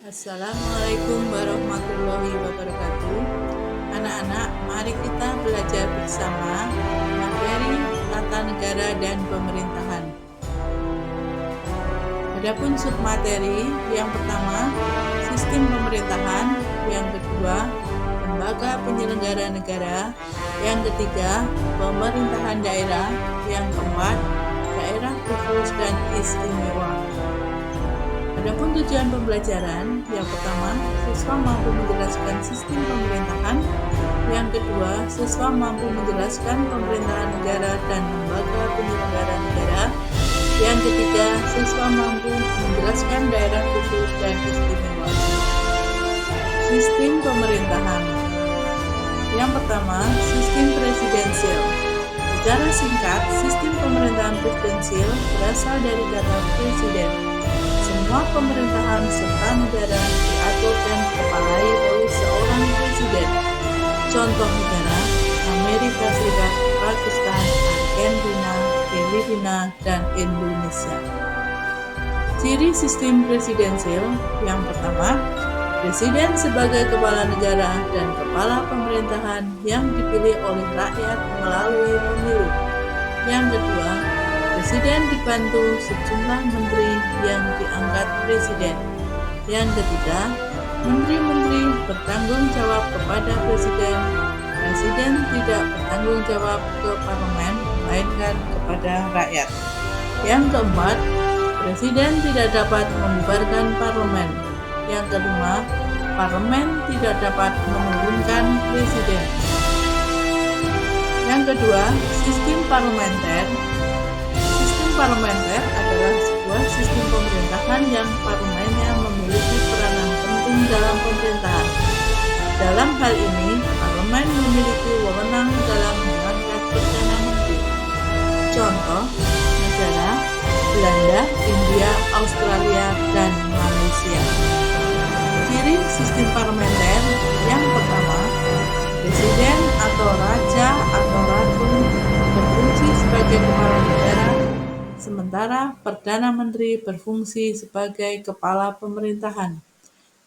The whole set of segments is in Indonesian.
Assalamualaikum warahmatullahi wabarakatuh. Anak-anak, mari kita belajar bersama materi tata negara dan pemerintahan. Adapun submateri, yang pertama, sistem pemerintahan, yang kedua, lembaga penyelenggara negara, yang ketiga, pemerintahan daerah, yang keempat, daerah khusus dan istimewa. Adapun tujuan pembelajaran, yang pertama, siswa mampu menjelaskan sistem pemerintahan. Yang kedua, siswa mampu menjelaskan pemerintahan negara dan lembaga penyelenggara negara. Yang ketiga, siswa mampu menjelaskan daerah khusus dan istimewa. Sistem pemerintahan. Yang pertama, sistem presidensial. Secara singkat, sistem pemerintahan presidensial berasal dari kata presiden. Semua pemerintahan serta negara diatur dan dikepalai oleh seorang presiden. Contoh negara: Amerika Serikat, Pakistan, Argentina, Filipina, dan Indonesia. Ciri sistem presidensial. Yang pertama, presiden sebagai kepala negara dan kepala pemerintahan yang dipilih oleh rakyat melalui pemilu. Yang kedua, presiden dibantu sejumlah menteri yang diangkat presiden. Yang ketiga, menteri-menteri bertanggung jawab kepada presiden. Presiden tidak bertanggung jawab ke parlemen, melainkan kepada rakyat. Yang keempat, presiden tidak dapat membubarkan parlemen. Yang kelima, parlemen tidak dapat menurunkan presiden. Yang kedua, sistem parlementer. Sistem parlementer adalah sebuah sistem pemerintahan yang parlemennya memiliki peranan penting dalam pemerintahan. Dalam hal ini, parlemen memiliki wewenang dalam mengangkat perdana menteri. Contoh negara: Belanda, India, Australia, dan Malaysia. Ciri sistem parlementer. Yang pertama, presiden atau raja atau ratu berfungsi sebagai kepala negara, sementara perdana menteri berfungsi sebagai kepala pemerintahan.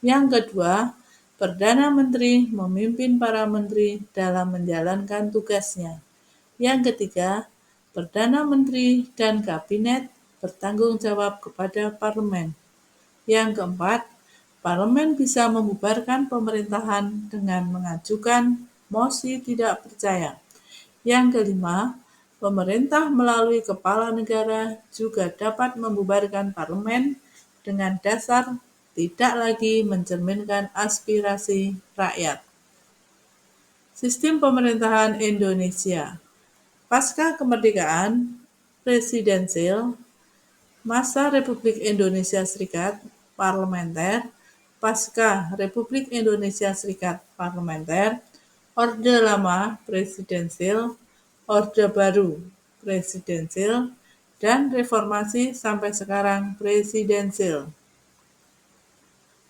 Yang kedua, perdana menteri memimpin para menteri dalam menjalankan tugasnya. Yang ketiga, perdana menteri dan kabinet bertanggung jawab kepada parlemen. Yang keempat, parlemen bisa membubarkan pemerintahan dengan mengajukan mosi tidak percaya. Yang kelima, pemerintah melalui kepala negara juga dapat membubarkan parlemen dengan dasar tidak lagi mencerminkan aspirasi rakyat. Sistem pemerintahan Indonesia. Pasca kemerdekaan presidensial, masa Republik Indonesia Serikat parlementer, pasca Republik Indonesia Serikat parlementer, Orde Lama presidensial, Orde Baru presidensial, dan reformasi sampai sekarang presidensial.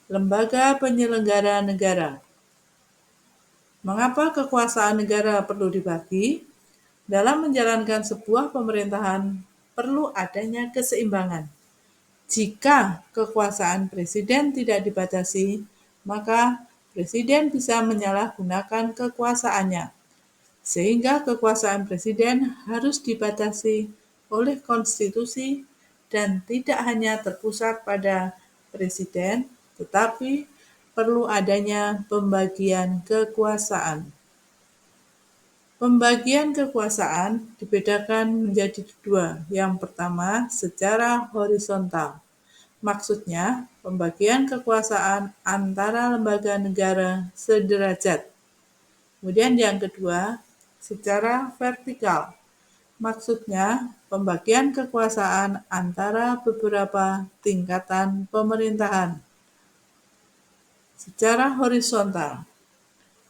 Lembaga penyelenggara negara. Mengapa kekuasaan negara perlu dibagi? Dalam menjalankan sebuah pemerintahan, perlu adanya keseimbangan. Jika kekuasaan presiden tidak dibatasi, maka presiden bisa menyalahgunakan kekuasaannya, sehingga kekuasaan presiden harus dibatasi oleh konstitusi dan tidak hanya terpusat pada presiden, tetapi perlu adanya pembagian kekuasaan. Pembagian kekuasaan dibedakan menjadi dua. Yang pertama, secara horizontal. Maksudnya, pembagian kekuasaan antara lembaga negara sederajat. Kemudian yang kedua, secara vertikal. Maksudnya, pembagian kekuasaan antara beberapa tingkatan pemerintahan. Secara horizontal.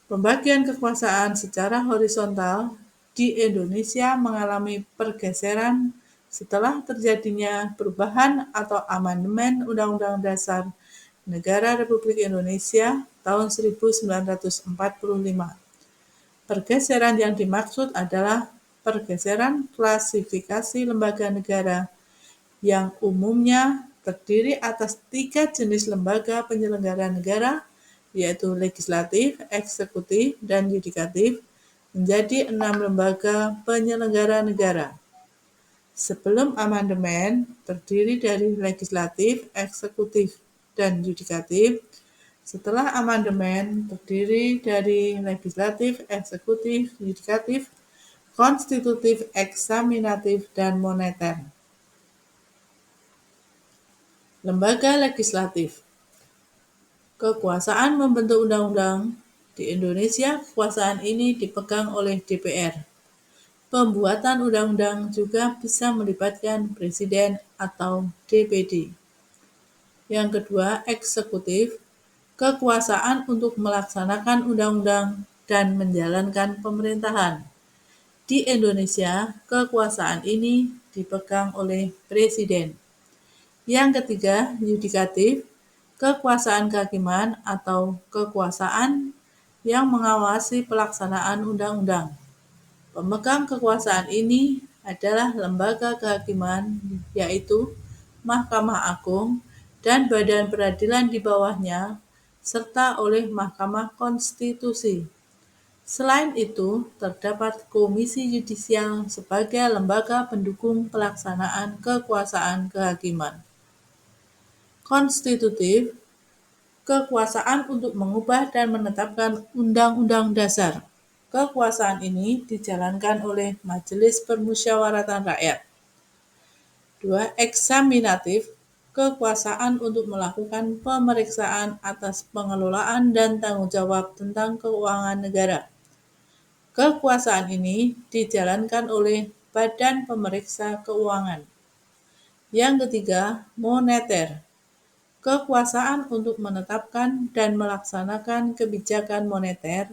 Pembagian kekuasaan secara horizontal di Indonesia mengalami pergeseran setelah terjadinya perubahan atau amandemen Undang-Undang Dasar Negara Republik Indonesia tahun 1945. Pergeseran yang dimaksud adalah pergeseran klasifikasi lembaga negara yang umumnya terdiri atas 3 jenis lembaga penyelenggara negara, yaitu legislatif, eksekutif, dan yudikatif, menjadi 6 lembaga penyelenggara negara. Sebelum amandemen, terdiri dari legislatif, eksekutif, dan yudikatif. Setelah amandemen, terdiri dari legislatif, eksekutif, yudikatif, konstitutif, eksaminatif, dan moneter. Lembaga legislatif. Kekuasaan membentuk undang-undang. Di Indonesia, kekuasaan ini dipegang oleh DPR. Pembuatan undang-undang juga bisa melibatkan presiden atau DPD. Yang kedua, eksekutif. Kekuasaan untuk melaksanakan undang-undang dan menjalankan pemerintahan. Di Indonesia, kekuasaan ini dipegang oleh presiden. Yang ketiga, yudikatif, kekuasaan kehakiman atau kekuasaan yang mengawasi pelaksanaan undang-undang. Pemegang kekuasaan ini adalah lembaga kehakiman, yaitu Mahkamah Agung dan badan peradilan di bawahnya, serta oleh Mahkamah Konstitusi. Selain itu, terdapat Komisi Yudisial sebagai lembaga pendukung pelaksanaan kekuasaan kehakiman. Konstitutif, kekuasaan untuk mengubah dan menetapkan undang-undang dasar. Kekuasaan ini dijalankan oleh Majelis Permusyawaratan Rakyat. 2. Eksaminatif, kekuasaan untuk melakukan pemeriksaan atas pengelolaan dan tanggung jawab tentang keuangan negara. Kekuasaan ini dijalankan oleh Badan Pemeriksa Keuangan. Yang ketiga, moneter. Kekuasaan untuk menetapkan dan melaksanakan kebijakan moneter,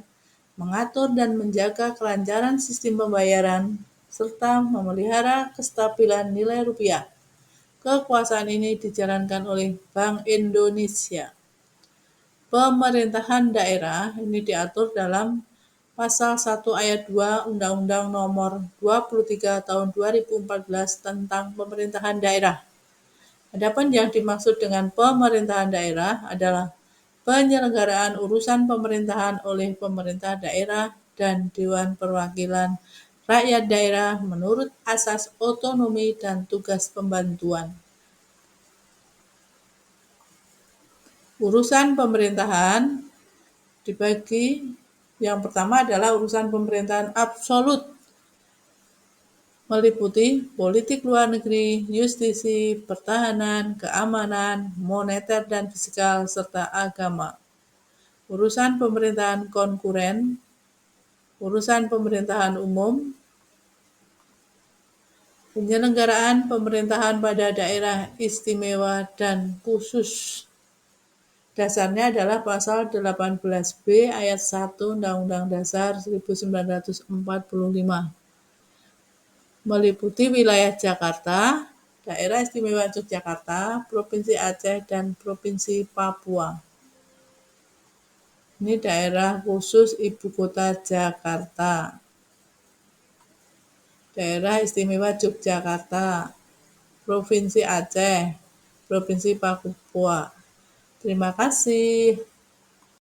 mengatur dan menjaga kelancaran sistem pembayaran, serta memelihara kestabilan nilai rupiah. Kekuasaan ini dijalankan oleh Bank Indonesia. Pemerintahan daerah ini diatur dalam Pasal 1 Ayat 2 Undang-Undang Nomor 23 Tahun 2014 tentang Pemerintahan Daerah. Adapun yang dimaksud dengan pemerintahan daerah adalah penyelenggaraan urusan pemerintahan oleh pemerintah daerah dan Dewan Perwakilan Rakyat Daerah menurut asas otonomi dan tugas pembantuan. Urusan pemerintahan dibagi, yang pertama adalah urusan pemerintahan absolut, meliputi politik luar negeri, justisi, pertahanan, keamanan, moneter dan fiskal, serta agama. Urusan pemerintahan konkuren, urusan pemerintahan umum, penyelenggaraan pemerintahan pada daerah istimewa dan khusus. Dasarnya adalah pasal 18B ayat 1 Undang-Undang Dasar 1945. Meliputi wilayah Jakarta, Daerah Istimewa Yogyakarta, Provinsi Aceh, dan Provinsi Papua. Ini daerah khusus Ibu Kota Jakarta. Daerah Istimewa Yogyakarta, Provinsi Aceh, Provinsi Papua. Terima kasih.